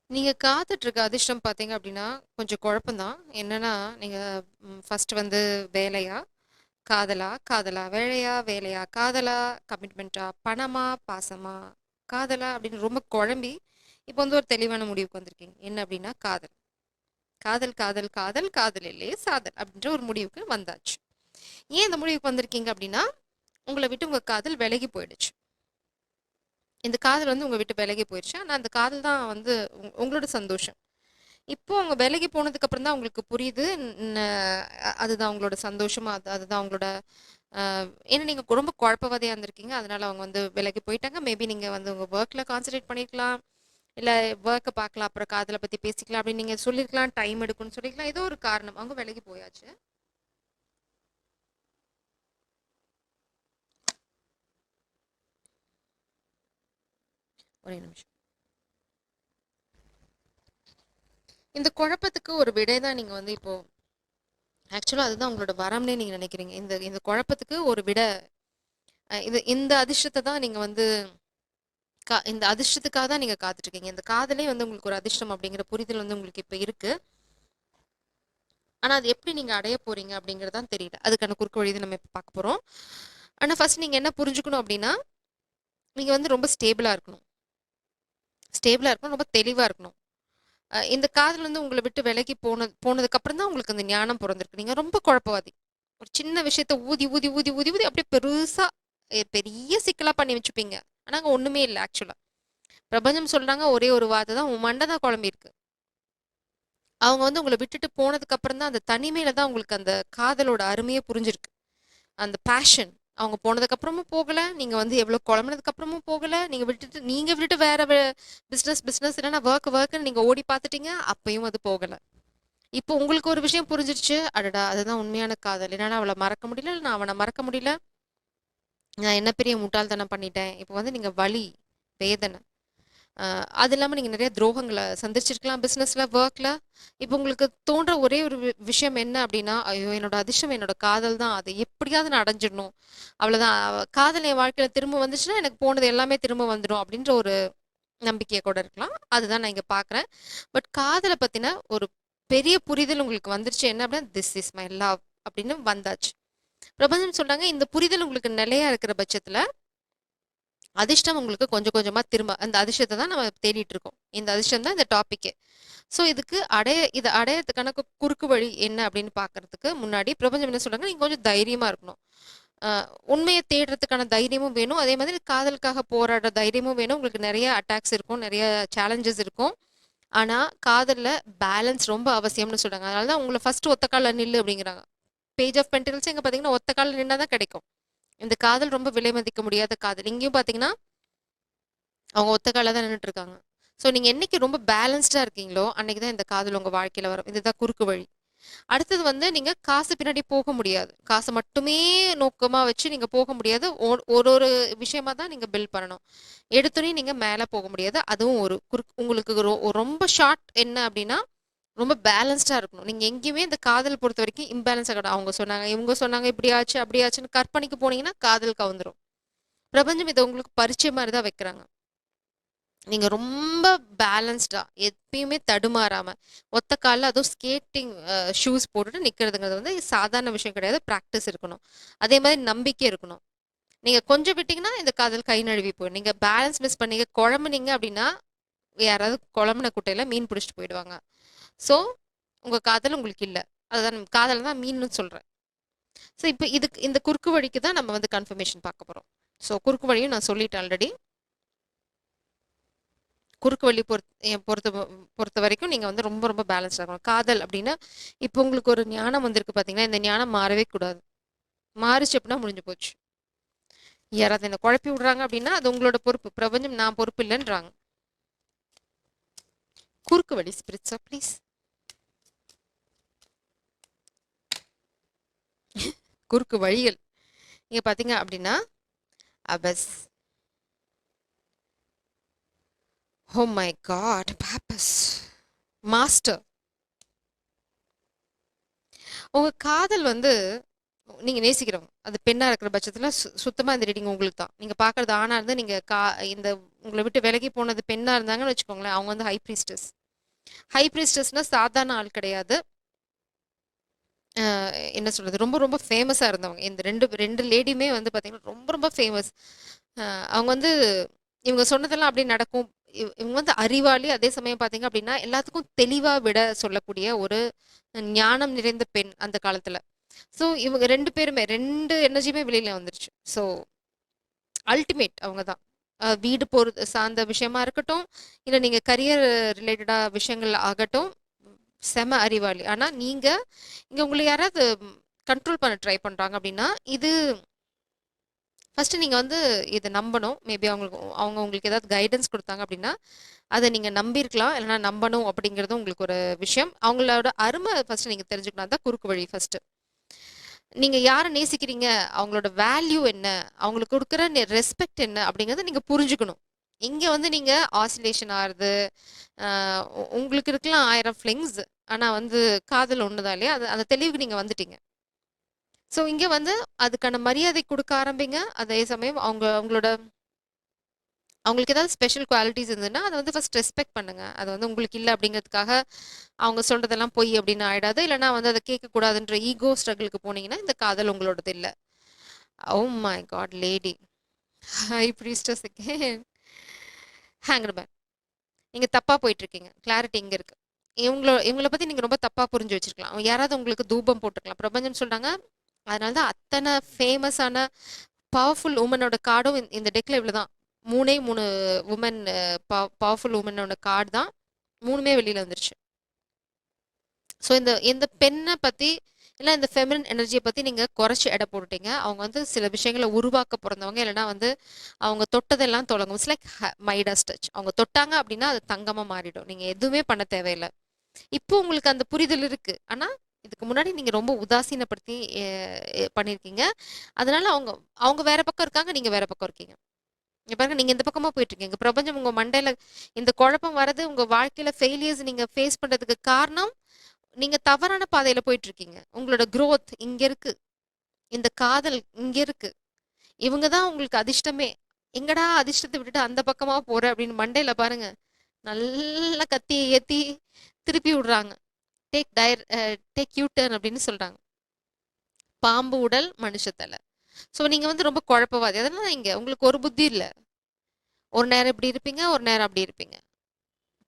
நீங்க காத்துட்டு இருக்க அதிர்ஷ்டம் பார்த்தீங்க அப்படின்னா, கொஞ்சம் குழப்பம் தான். என்னன்னா, நீங்க ஃபர்ஸ்ட் வந்து வேலையா? காதலா? காதலா? வேலையா? வேலையா? காதலா? கமிட்மெண்ட்டா? பணமா? பாசமா? காதலா? அப்படின்னு ரொம்ப குழம்பி, இப்போ வந்து ஒரு தெளிவான முடிவுக்கு வந்திருக்கீங்க. என்ன அப்படின்னா, காதல். காதல், காதல், காதல், காதல் இல்லையே சாதல் அப்படின்ற ஒரு முடிவுக்கு வந்தாச்சு. ஏன் இந்த முடிவுக்கு வந்திருக்கீங்க அப்படின்னா, உங்கள விட்டு உங்க காதல் விலகி போயிடுச்சு. இந்த காதல் வந்து உங்க விட்டு விலகி போயிருச்சு. ஆனா அந்த காதல் தான் வந்து உங்களோட சந்தோஷம். இப்போ அவங்க வேலைக்கு போனதுக்கு அப்புறம் தான் உங்களுக்கு புரியுது. ந அதுதான் உங்களோட சந்தோஷமா அதுதான் உங்களோட அ ஏன்னா நீங்க ரொம்ப குழப்பவாதியா இருந்திருக்கீங்க. அதனால அவங்க வந்து விலகி போயிட்டாங்க. மேபி நீங்க வந்து உங்க வொர்க்ல கான்சன்ட்ரேட் பண்ணியிருக்கலாம். இல்ல வொர்க்க பார்க்கலாம். அப்புறம் காதல பத்தி பேசிக்கலாம் அப்படின்னு நீங்க சொல்லியிருக்கலாம். டைம் எடுக்கும்னு சொல்லியிருக்கலாம். ஏதோ ஒரு காரணம். அவங்க விலகி போயாச்சு. ஒரே நிமிஷம். இந்த குழப்பத்துக்கு ஒரு விடை தான் நீங்க வந்து இப்போ ஆக்சுவலா அதுதான் உங்களோட வரம்னே நீங்க நினைக்கிறீங்க. இந்த இந்த குழப்பத்துக்கு ஒரு விடை இந்த அதிர்ஷ்டத்த தான் நீங்க வந்து இந்த அதிர்ஷ்டத்துக்காக தான் நீங்க காத்துட்டு இருக்கீங்க. இந்த காதலே வந்து உங்களுக்கு ஒரு அதிர்ஷ்டம் அப்படிங்கிற புரிதல் வந்து உங்களுக்கு இப்ப இருக்கு. ஆனா அது எப்படி நீங்க அடைய போறீங்க அப்படிங்கிறது தான் தெரியல. அதுக்கான குறுக்கு வழி தான் நம்ம இப்ப பார்க்க போறோம். ஆனா ஃபர்ஸ்ட் நீங்க என்ன புரிஞ்சுக்கணும் அப்படின்னா, நீங்க வந்து ரொம்ப ஸ்டேபிளா இருக்கணும். ஸ்டேபிளா இருக்கணும், ரொம்ப தெளிவா இருக்கணும். இந்த காதல் வந்து உங்கள விட்டு விலகி போனதுக்கு அப்புறம் தான் உங்களுக்கு அந்த ஞானம் பொறந்திருக்கு. நீங்க ரொம்ப குழப்பவாதி. ஒரு சின்ன விஷயத்த ஊதி, ஊதி, ஊதி, ஊதி, ஊதி அப்படியே பெருசா பெரிய சிக்கலா பண்ணி வச்சுப்பீங்க. ஆனா அங்க ஒண்ணுமே இல்ல ஆக்சுவலா. பிரபஞ்சம் சொல்றாங்க ஒரே ஒரு வார்த்தை தான், உன் மண்ட தான் குழம்பியிருக்கு. அவங்க வந்து உங்கள விட்டுட்டு போனதுக்கு அப்புறம் தான் அந்த தனிமையில தான் உங்களுக்கு அந்த காதலோட அருமையே புரிஞ்சிருக்கு. அந்த பேஷன். அவங்க போனதுக்கு அப்புறமும் போகல. நீங்க வந்து எவ்வளோ குழம்புனதுக்கு அப்புறமும் போகல. நீங்க விட்டுட்டு வேற பிசினஸ் இல்லன்னா வொர்க்ன்னு நீங்க ஓடி பார்த்துட்டீங்க. அப்பயும் அது போகல. இப்போ உங்களுக்கு ஒரு விஷயம் புரிஞ்சிருச்சு. அடடா! அதுதான் உண்மையான காதல். என்னால அவள மறக்க முடியல. இல்ல நான் அவன மறக்க முடியல. நான் என்ன பெரிய முட்டாள்தனம் பண்ணிட்டேன். இப்போ வந்து நீங்க வலி, வேதனை அது இல்லாம நீங்க நெறைய துரோகங்கள சந்திச்சிருக்கலாம் பிசினஸ்ல, வொர்க்ல. இப்போ உங்களுக்கு தோன்ற ஒரே ஒரு விஷயம் என்ன அப்டின்னா, ஐயோ! என்னோட அதிர்ஷ்டம் என்னோட காதல் தான். அத எப்படியாவது நான் அடைஞ்சிடணும். அவ்வளோதான். காதல் என் வாழ்க்கையில திரும்ப வந்துச்சுன்னா, எனக்கு போனது எல்லாமே திரும்ப வந்துரும் அப்டின்ற ஒரு நம்பிக்கை கூட இருக்கலாம். அதுதான் நான் இங்க பார்க்குறேன். பட் காதல பத்தின ஒரு பெரிய புரிதல் உங்களுக்கு வந்துருச்சு. என்ன அப்டின்னா, திஸ் இஸ் மை லவ் அப்படின்னு வந்தாச்சு. பிரபஞ்சம் சொல்றாங்க, இந்த புரிதல் உங்களுக்கு நிலையா இருக்கிற பட்சத்துல அதிர்ஷ்டம் உங்களுக்கு கொஞ்சம் கொஞ்சமா திரும்ப அந்த அதிர்ஷ்டத்த தான் நம்ம தேடிட்டு இருக்கோம். இந்த அதிர்ஷ்டம் தான் இந்த டாபிக்கே. ஸோ இத அடையறதுக்கான குறுக்கு வழி என்ன அப்படின்னு பார்க்கறதுக்கு முன்னாடி பிரபஞ்சம் என்ன சொல்றாங்க, நீங்க கொஞ்சம் தைரியமா இருக்கணும். அ உண்மைய தேடுறதுக்கான தைரியமும் வேணும். அதே மாதிரி காதலுக்காக போராடுற தைரியமும் வேணும். உங்களுக்கு நெறைய அட்டாக்ஸ் இருக்கும். நெறைய சேலஞ்சஸ் இருக்கும். ஆனா, காதல்ல பேலன்ஸ் ரொம்ப அவசியம்னு சொல்றாங்க. அதனால தான் உங்கள ஃபர்ஸ்ட் ஒத்த கால்ல நில்லு அப்படிங்கிறாங்க. பேஜ் ஆஃப் பென்டகிள்ஸ் எங்க பார்த்தீங்கன்னா, ஒத்த கால்ல நின்னா தான் கிடைக்கும். இந்த காதல் ரொம்ப விலை மதிக்க முடியாத காதல். இங்கேயும் பார்த்தீங்கன்னா அவங்க ஒத்த கால்ல தான் நின்னுட்டு இருக்காங்க. ஸோ நீங்க என்னைக்கு ரொம்ப பேலன்ஸ்டா இருக்கீங்களோ, அன்னைக்கு தான் இந்த காதல் உங்க வாழ்க்கையில வரும். இதுதான் குறுக்கு வழி. அடுத்தது வந்து நீங்க காசு பின்னாடி போக முடியாது. காச மட்டுமே நோக்கமா வச்சு நீங்க போக முடியாது. ஒரு ஒரு விஷயமா தான் நீங்க பில்ட் பண்ணணும். எடுத்தோனே நீங்க மேல போக முடியாது. அதுவும் ஒரு உங்களுக்கு ரொம்ப ஷார்ட் என்ன அப்டின்னா, ரொம்ப பேலன்ஸ்டா இருக்கணும். நீங்க எங்கேயுமே இந்த காதல் பொறுத்தவரைக்கும் இம்பேலன்ஸா இருக்கக்கூடாது. அவங்க சொன்னாங்க, இவங்க சொன்னாங்க, இப்படி ஆச்சு, அப்படி ஆச்சுன்னு கற்பனைக்கு போனீங்கன்னா, காதல் கவுந்துரும். பிரபஞ்சம் இத உங்களுக்கு பரீட்சை மாரி தான் வைக்கிறாங்க. நீங்க ரொம்ப பேலன்ஸ்டா எப்பயுமே தடுமாறாம ஒத்த கால்ல அதுவும் ஸ்கேட்டிங் ஷூஸ் போட்டுட்டு நிக்கிறதுங்கிறது வந்து சாதாரண விஷயம் கிடையாது. பிராக்டிஸ் இருக்கணும். அதே மாதிரி நம்பிக்கை இருக்கணும். நீங்க கொஞ்சம் விட்டீங்கன்னா இந்த காதல் கை நழுவி போயிடும். நீங்க பேலன்ஸ் மிஸ் பண்ணீங்க குழம்புனீங்க அப்படின்னா யாராவது குழம்புன குட்டையில மீன் பிடிச்சிட்டு போயிடுவாங்க. ஸோ உங்க காதல் உங்களுக்கு இல்ல. அதுதான் காதல் தான் மீன்னு சொல்றேன். ஸோ இப்போ இதுக்கு இந்த குறுக்கு வழிக்கு தான் நம்ம வந்து கன்ஃபர்மேஷன் பார்க்க போறோம். ஸோ குறுக்கு வழியும் நான் சொல்லிட்டேன் ஆல்ரெடி. குறுக்கு வழி பொறுத்த வரைக்கும் நீங்க வந்து ரொம்ப ரொம்ப பேலன்ஸ்டா இருக்கணும். காதல் அப்படின்னா, இப்போ உங்களுக்கு ஒரு ஞானம் வந்திருக்கு பார்த்தீங்களா, இந்த ஞானம் மாறவே கூடாது. மாறுச்சு அப்படின்னா முடிஞ்சு போச்சு. யாராவது என்ன குழப்பி விடுறாங்க அப்படின்னா, அது உங்களோட பொறுப்பு. பிரபஞ்சம் நான் பொறுப்பு இல்லைன்றாங்க. குறுக்கு வழி ஸ்பிரிட்ஸா ப்ளீஸ். குறுக்கு வழிகள். நீங்க பார்த்தீங்க அப்படின்னா, அபஸ். Oh my god! பாப்பஸ். மாஸ்டர். உங்க காதல் வந்து நீங்க நேசிக்கிறவங்க. அது பெண்ணா இருக்கிற பட்சத்துல சுத்தமா இந்த ரீடிங் உங்களுக்கு தான். நீங்க பார்க்கறது ஆணா இருந்தா நீங்க இந்த உங்கள விட்டு விலகி போனது பெண்ணா இருந்தாங்கன்னு வச்சுக்கோங்களேன், அவங்க வந்து ஹை பிரீஸ்டஸ். ஹை பிரீஸ்டஸ்னா சாதாரண ஆள் கிடையாது. என்ன சொல்றது? ரொம்ப ரொம்ப ஃபேமஸா இருந்தவங்க. இந்த 2 லேடியுமே வந்து பார்த்தீங்கன்னா, ரொம்ப ரொம்ப ஃபேமஸ். அவங்க வந்து இவங்க சொன்னதெல்லாம் அப்படியே நடக்கும். இவங்க வந்து அறிவாளி. அதே சமயம் பார்த்தீங்க அப்படின்னா, எல்லாத்துக்கும் தெளிவா விட சொல்லக்கூடிய ஒரு ஞானம் நிறைந்த பெண் அந்த காலத்துல. ஸோ இவங்க 2 பேருமே 2 எனர்ஜியுமே வெளியில வந்துருச்சு. ஸோ அல்டிமேட் அவங்க தான். வீடு சார்ந்த விஷயமா இருக்கட்டும், இல்ல நீங்க கரியர் ரிலேட்டடா விஷயங்கள் ஆகட்டும், செம அறிவாளி. ஆனா நீங்க இங்க உங்கள யாராவது கண்ட்ரோல் பண்ண ட்ரை பண்றாங்க அப்படின்னா, இது ஃபர்ஸ்ட்டு நீங்க வந்து இத நம்பணும். மேபி அவங்க உங்களுக்கு ஏதாவது கைடன்ஸ் குடுத்தாங்க அப்படின்னா, அத நீங்க நம்பியிருக்கலாம். இல்லன்னா நம்பணும் அப்படிங்கிறது உங்களுக்கு ஒரு விஷயம். அவங்களோட அரும ஃபர்ஸ்ட்டு நீங்க தெரிஞ்சுக்கணும். அதான் குறுக்கு வழி ஃபர்ஸ்ட்டு. நீங்க யார நேசிக்கிறீங்க? அவங்களோட வேல்யூ என்ன? அவங்களுக்கு குடுக்குற ரெஸ்பெக்ட் என்ன? அப்படிங்கிறத நீங்க புரிஞ்சுக்கணும். இங்க வந்து நீங்க ஆசிலேஷன் ஆறது, அ உங்களுக்கு இருக்கலாம் 1000 ஃபிளிங்ஸ். ஆனா வந்து காதல் ஒண்ணுதான் இல்லையா? அது அந்த தெளிவுக்கு நீங்க வந்துட்டீங்க. ஸோ இங்க வந்து அதுக்கான மரியாதை குடுக்க ஆரம்பிங்க. அதே சமயம் அவங்களுக்கு ஏதாவது ஸ்பெஷல் குவாலிட்டீஸ் இருந்ததுன்னா, அத வந்து ஃபர்ஸ்ட் ரெஸ்பெக்ட் பண்ணுங்க. அது வந்து உங்களுக்கு இல்ல அப்படிங்கிறதுக்காக, அவங்க சொல்றதெல்லாம் பொய் அப்படின்னு ஆயிடாது. இல்லன்னா வந்து அத கேட்கக்கூடாதுன்ற ஈகோ ஸ்ட்ரகிள்க்கு போனீங்கன்னா, இந்த காதல் உங்களோடது இல்ல. Oh my god lady! High priestess again. Hanged man. நீங்க தப்பா போயிட்டுருக்கீங்க. கிளாரிட்டி இங்க இருக்கு. இவங்கள பத்தி நீங்க ரொம்ப தப்பா புரிஞ்சு வச்சிருக்கலாம். யாராவது உங்களுக்கு தூபம் போட்டுருக்கலாம். பிரபஞ்சம் சொல்றாங்க, அதனால தான் அத்தன ஃபேமஸான பவர்ஃபுல் வுமனோட கார்டும் இந்த டெக்ல இவ்வளவுதான். 3 வுமன் பவர்ஃபுல் வுமனோட கார்டு தான். 3மே வெளியில வந்துருச்சு. ஸோ இந்த இந்த பெண்ண பத்தி, இல்ல இந்த ஃபெமினின் எனர்ஜிய பத்தி நீங்க குறைச்சு எடை போட்டுட்டீங்க. அவங்க வந்து சில விஷயங்கள உருவாக்க பொறந்தவங்க. இல்லன்னா வந்து அவங்க தொட்டதெல்லாம் தொடங்கும். It's like Midas touch. அவங்க தொட்டாங்க அப்படின்னா, அது தங்கமா மாறிடும். நீங்க எதுவுமே பண்ண தேவையில்ல. இப்போ உங்களுக்கு அந்த புரிதல் இருக்கு. ஆனா, இதுக்கு முன்னாடி நீங்க ரொம்ப உதாசீனப்படுத்தி பண்ணியிருக்கீங்க. அதனால அவங்க அவங்க வேற பக்கம் இருக்காங்க. நீங்க வேற பக்கம் இருக்கீங்க. இங்க பாருங்க, நீங்க இந்த பக்கமா போயிட்டு இருக்கீங்க. பிரபஞ்சம் உங்க மண்டையில இந்த குழப்பம் வரது, உங்க வாழ்க்கையில ஃபெயிலியர்ஸ் நீங்க ஃபேஸ் பண்றதுக்கு காரணம், நீங்க தவறான பாதையில போயிட்டு இருக்கீங்க. உங்களோட குரோத் இங்க இருக்கு. இந்த காதல் இங்க இருக்கு. இவங்க தான் உங்களுக்கு அதிர்ஷ்டமே. எங்கடா அதிர்ஷ்டத்த விட்டுட்டு அந்த பக்கமா போற அப்படின்னு மண்டையில பாருங்க. நல்லா கத்திய ஏத்தி திருப்பி விடுறாங்க. டேக் யூ டர்ன் அப்படின்னு சொல்றாங்க. பாம்பு உடல், மனுஷ தல. ஸோ நீங்க வந்து ரொம்ப குழப்பவாதி. அதனால இங்க உங்களுக்கு ஒரு புத்தி இல்ல. ஒரு நேரம் இப்படி இருப்பீங்க, ஒரு நேரம் அப்படி இருப்பீங்க.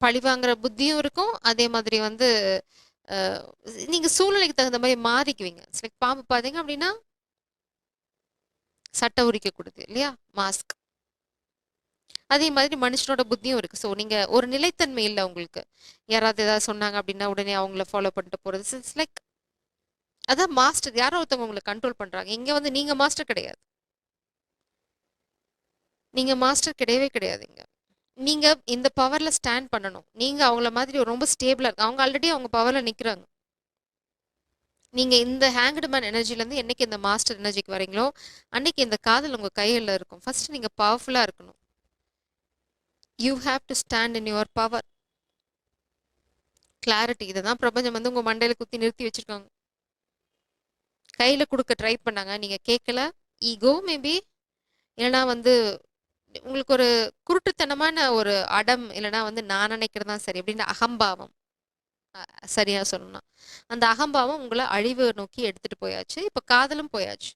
பழிவாங்குற புத்தியும் இருக்கும். அதே மாதிரி வந்து அ நீங்க சூழ்நிலைக்கு தகுந்த மாரி மாறிக்குவீங்க. லைக் பாம்பு பார்த்தீங்க அப்படின்னா, சட்டை உரிக்கக்கூடியது இல்லையா? மாஸ்க். அதே மாதிரி மனுஷனோட புத்தியும் இருக்கு. ஸோ நீங்க ஒரு நிலைத்தன்மை இல்ல உங்களுக்கு. யாராவது ஏதாவது சொன்னாங்க அப்படின்னா, உடனே அவங்கள ஃபாலோ பண்ணிட்டு போறது. இட்ஸ் லைக் அதான் மாஸ்டர். யாரோ ஒருத்தவங்க உங்கள கண்ட்ரோல் பண்றாங்க. இங்க வந்து நீங்க மாஸ்டர் கிடையாது. நீங்க மாஸ்டர் கிடையவே கிடையாது இங்க. நீங்க இந்த பவர்ல ஸ்டாண்ட் பண்ணணும். நீங்க அவங்கள மாதிரி ரொம்ப ஸ்டேபிளா அவங்க ஆல்ரெடி அவங்க பவர்ல நிக்கிறாங்க. நீங்க இந்த ஹேங்க்டு மேன் எனர்ஜிலேருந்து என்னைக்கு இந்த மாஸ்டர் எனர்ஜிக்கு வரீங்களோ, அன்னைக்கு இந்த காதல் உங்க கையில இருக்கும். ஃபர்ஸ்ட் நீங்க பவர்ஃபுல்லா இருக்கணும். You have to stand in your power. Clarity. இத தான் பிரபஞ்சம் வந்து உங்க மண்டையில குத்தி நிறுத்தி வச்சிருக்காங்க. கையில குடுக்க ட்ரை பண்ணாங்க. நீங்க கேட்கல. Ego maybe. இல்லன்னா வந்து உங்களுக்கு ஒரு குருட்டுத்தனமான ஒரு அடம், இல்லன்னா வந்து நான் நினைக்கிறது தான் சரி அப்படின்னு அகம்பாவம். அ சரியா சொல்லணும்னா. அந்த அகம்பாவம் உங்கள அழிவு நோக்கி எடுத்துட்டு போயாச்சு. இப்ப காதலும் போயாச்சு.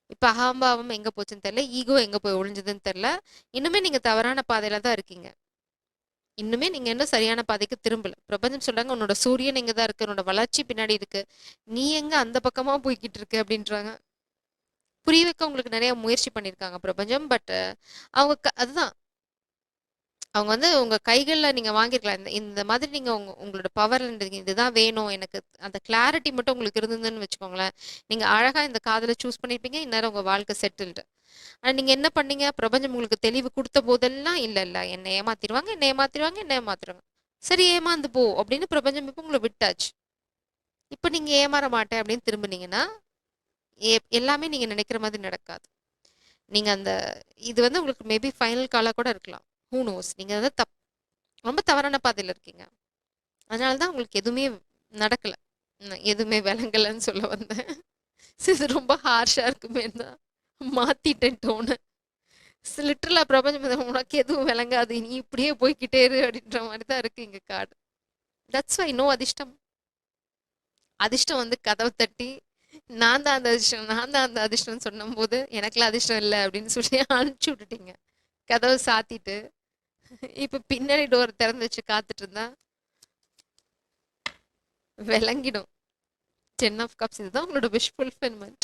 இப்ப அகம்பாவம் எங்க போச்சுன்னு தெரியல. ஈகோ எங்க போய் ஒளிஞ்சதுன்னு தெரியல. இன்னுமே நீங்க தவறான பாதையில தான் இருக்கீங்க. இன்னுமே நீங்க இன்னும் சரியான பாதைக்கு திரும்பல. பிரபஞ்சம் சொல்றாங்க, உன்னோட சூரியன் இங்க தான் இருக்கு. உன்னோட வளர்ச்சி பின்னாடி இருக்கு. நீ எங்க அந்த பக்கமா போய்க்கிட்டு இருக்க அப்படின்றாங்க. புரிய வைக்க உங்களுக்கு நிறைய முயற்சி பண்ணியிருக்காங்க பிரபஞ்சம். பட் அவங்க அதுதான். அவங்க வந்து உங்க கைகள்ல நீங்க வாங்கியிருக்கலாம். இந்த இந்த மாதிரி நீங்க உங்களோட பவர்ல இருந்தீங்க. இதுதான் வேணும் எனக்கு. அந்த கிளாரிட்டி மட்டும் உங்களுக்கு இருந்ததுன்னு வச்சுக்கோங்களேன். நீங்க அழகா இந்த காதல சூஸ் பண்ணியிருப்பீங்க. இந்நேரம் உங்க வாழ்க்கை செட்டில்டு. ஆனா நீங்க என்ன பண்ணீங்க? பிரபஞ்சம் உங்களுக்கு தெளிவு குடுத்த போதெல்லாம், இல்ல இல்ல என்ன ஏமாத்திருவாங்க, என்ன ஏமாத்திருவாங்க, என்ன ஏமாத்திருவாங்க. சரி ஏமாந்து போ அப்படின்னு பிரபஞ்சம் இப்ப உங்கள விட்டாச்சு. இப்ப நீங்க ஏமாற மாட்டேன் அப்படின்னு திரும்புனீங்கன்னா, எல்லாமே நீங்க நினைக்கிற மாதிரி நடக்காது. நீங்க அந்த இது வந்து உங்களுக்கு மேபி ஃபைனல் காலா கூட இருக்கலாம். Who knows? நீங்க வந்து ரொம்ப தவறான பாதையில இருக்கீங்க. அதனால தான் உங்களுக்கு எதுவுமே நடக்கல. எதுவுமே விளங்கலன்னு சொல்ல வந்தேன். இது ரொம்ப ஹார்ஷா இருக்குமே தான் மாத்திட்டேன் டோன. லிட்டரலா பிரபஞ்சம் உனக்கு எதுவும் விளங்காது. நீ இப்படியே போய்க்கிட்டே இரு அப்படின்ற மாரி தான் இருக்கு இங்க கார்டு. தட்ஸ் வை நோ அதிர்ஷ்டம். அதிர்ஷ்டம் வந்து கதவு தட்டி, நான் தான் அந்த அதிர்ஷ்டம், நான் தான் அந்த அதிர்ஷ்டம்னு சொன்னம்போது, எனக்கெல்லாம் அதிர்ஷ்டம் இல்ல அப்படின்னு சொல்லி அனுப்பிச்சு விட்டுட்டீங்க. கதவு சாத்திட்டு, இப்ப பின்னாடி டோர் திறந்து வச்சு காத்துட்டு இருந்தா விளங்கிடும். 10 ஆஃப் கப்ஸ் இதுதான் உங்களோட விஷ் ஃபுல்ஃபில்மெண்ட்.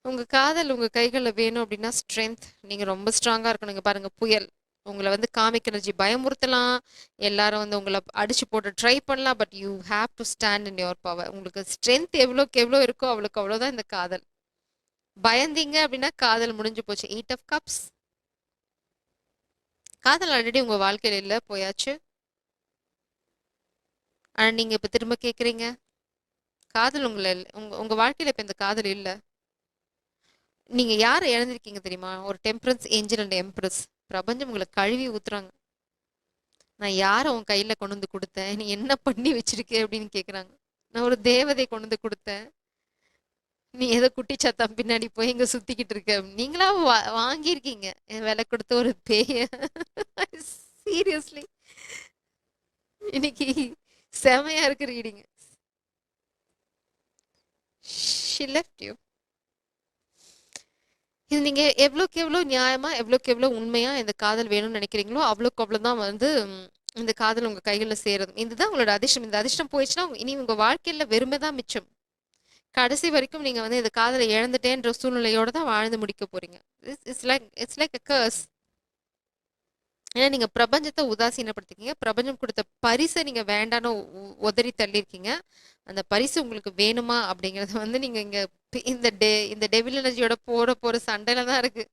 உங்க காதல் உங்க கைகள்ல வேணும் அப்படின்னா ஸ்ட்ரென்த். நீங்க ரொம்ப ஸ்ட்ராங்கா இருக்கணும். இங்க பாருங்க புயல். உங்கள வந்து காமிக் எனர்ஜி பயமுறுத்தலாம். எல்லாரும் வந்து உங்கள அடிச்சு போட்டு ட்ரை பண்ணலாம். But you have to stand in your power. உங்களுக்கு ஸ்ட்ரென்த் எவ்வளோக்கு எவ்வளோ இருக்கோ அவ்வளோக்கு அவ்வளோதான் இந்த காதல். பயந்தீங்க அப்படின்னா காதல் முடிஞ்சு போச்சு. 8 ஆஃப் கப்ஸ். காதல் ஆல்ரெடி உங்க வாழ்க்கையில இல்ல, போயாச்சு. ஆனா நீங்க இப்ப திரும்ப கேக்குறீங்க. காதல் உங்கள இல்ல. உங்க உங்க வாழ்க்கையில இப்ப இந்த காதல் இல்ல. நீங்க யார இழந்திருக்கீங்க தெரியுமா? ஒரு டெம்பரன்ஸ் ஏஞ்சல் அண்ட் எம்ப்ரஸ். பிரபஞ்சம் உங்கள கழுவி ஊத்துறாங்க. நான் யார உன் கையில கொண்டு வந்து குடுத்தேன்? நீ என்ன பண்ணி வச்சிருக்க? அப்படின்னு கேக்குறாங்க. நான் ஒரு தேவதைய கொண்டு வந்து குடுத்தேன். நீ ஏதோ குட்டி சாத்தான் பின்னாடி போய் இங்க சுத்திக்கிட்டு இருக்க. நீங்களா வாங்கியிருக்கீங்க. விலை கொடுத்த ஒரு பேய. சீரியஸ்லி. இன்னைக்கு செமையா இருக்கு ரீடிங். She left you. இது நீங்க எவ்வளோக்கு எவ்வளோ நியாயமா, எவ்வளோக்கு எவ்வளோ உண்மையா இந்த காதல் வேணும்னு நினைக்கிறீங்களோ, அவ்வளோக்கு அவ்வளோதான் வந்து இந்த காதல் உங்க கைகள்ல சேரும். இதுதான் உங்களோட அதிர்ஷ்டம். இந்த அதிர்ஷ்டம் போயிடுச்சுன்னா, இனி உங்க வாழ்க்கையில வெறுமை தான் மிச்சம். கடைசி வரைக்கும் நீங்க வந்து இந்த காதலை இழந்துட்டேன்ற சூழ்நிலையோட தான் வாழ்ந்து முடிக்க போறீங்க. It's like a curse. ஏன்னா நீங்க பிரபஞ்சத்தை உதாசீனப்படுத்திருக்கீங்க. பிரபஞ்சம் கொடுத்த பரிசை நீங்க வேண்டான்னு உதறி தள்ளியிருக்கீங்க. அந்த பரிசு உங்களுக்கு வேணுமா அப்படிங்கறது வந்து நீங்க இங்க இந்த டெவில் எனர்ஜியோட போட போற சண்டையில தான் இருக்கு.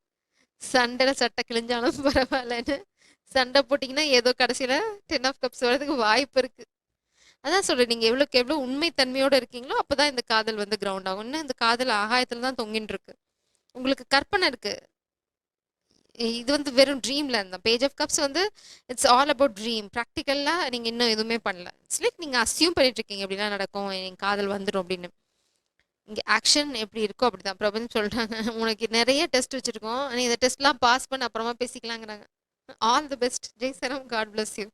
சண்டையில சட்டை கிழிஞ்சாலும் பரவாயில்லன்னு சண்டை போட்டீங்கன்னா ஏதோ கடைசியில 10 ஆஃப் கப்ஸ் வரதுக்கு வாய்ப்பு இருக்கு. அதான் சொல்றேன், நீங்க எவ்வளவுக்கு எவ்வளவு உண்மை தன்மையோட இருக்கீங்களோ அப்பதான் இந்த காதல் வந்து கிரவுண்ட் ஆகும். இன்னும் இந்த காதல் ஆகாயத்துல தான் தொங்கின்னு இருக்கு. உங்களுக்கு கற்பனை இருக்கு. இது வந்து வெறும் ட்ரீம் லேண்ட் தான். பேஜ் ஆஃப் கப்ஸ் வந்து இட்ஸ் ஆல் அபவுட் ட்ரீம். ப்ராக்டிக்கலா நீங்க இன்னும் எதுவுமே பண்ணல. இட்ஸ் லைக் நீங்க அசியூம் பண்ணிட்டு இருக்கீங்க எப்படிலாம் நடக்கும், என் காதல் வந்துடும் அப்படின்னு. இங்க ஆக்ஷன் எப்படி இருக்கோ அப்படிதான். பிரபஞ்சம் சொல்றாங்க, உனக்கு நிறைய டெஸ்ட் வச்சிருக்கோம், நீ இந்த டெஸ்ட்லாம் பாஸ் பண்ண அப்புறமா பேசிக்கலாங்கிறாங்க. All the best. ஜெய் சரம். God bless you.